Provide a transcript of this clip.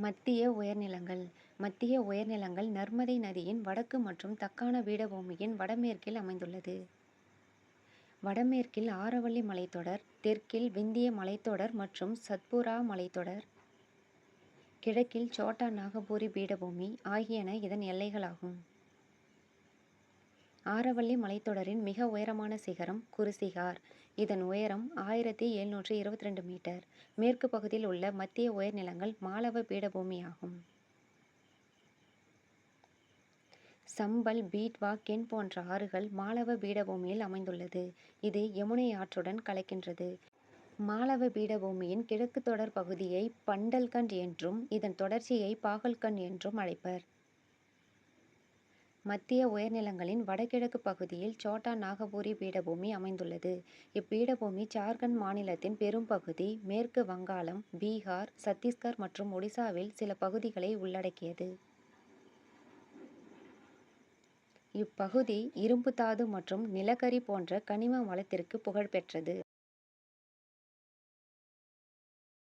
மத்திய உயர்நிலங்கள் மத்திய உயர்நிலங்கள் நர்மதை நதியின் வடக்கு மற்றும் தக்காண பீடபூமியின் வடமேற்கில் அமைந்துள்ளது. வடமேற்கில் ஆரவல்லி மலைத்தொடர், தெற்கில் விந்திய மலைத்தொடர் மற்றும் சத்புரா மலைத்தொடர், கிழக்கில் சோட்டா நாகபூரி பீடபூமி ஆகியன இதன் எல்லைகளாகும். ஆரவல்லி மலைத்தொடரின் மிக உயரமான சிகரம் குருசிகார். இதன் உயரம் 1722 மீட்டர். மேற்கு பகுதியில் உள்ள மத்திய உயர்நிலங்கள் மாலவ பீடபூமியாகும். சம்பல், பீட்வா, கென் போன்ற ஆறுகள் மாலவ பீடபூமியில் அமைந்துள்ளது. இது யமுனை ஆற்றுடன் கலக்கின்றது. மாலவ பீடபூமியின் கிழக்கு தொடர் பகுதியை பண்டல்கண்ட் என்றும் இதன் தொடர்ச்சியை பாகல்கண்ட் என்றும் அழைப்பர். மத்திய உயர்நிலங்களின் வடகிழக்கு பகுதியில் சோட்டா நாகபூரி பீடபூமி அமைந்துள்ளது. இப்பீடபூமி ஜார்க்கண்ட் மாநிலத்தின் பெரும் பகுதி, மேற்கு வங்காளம், பீகார், சத்தீஸ்கர் மற்றும் ஒடிசாவில் சில பகுதிகளை உள்ளடக்கியது. இப்பகுதி இரும்புத்தாது மற்றும் நிலக்கரி போன்ற கனிம வளத்திற்கு புகழ்பெற்றது.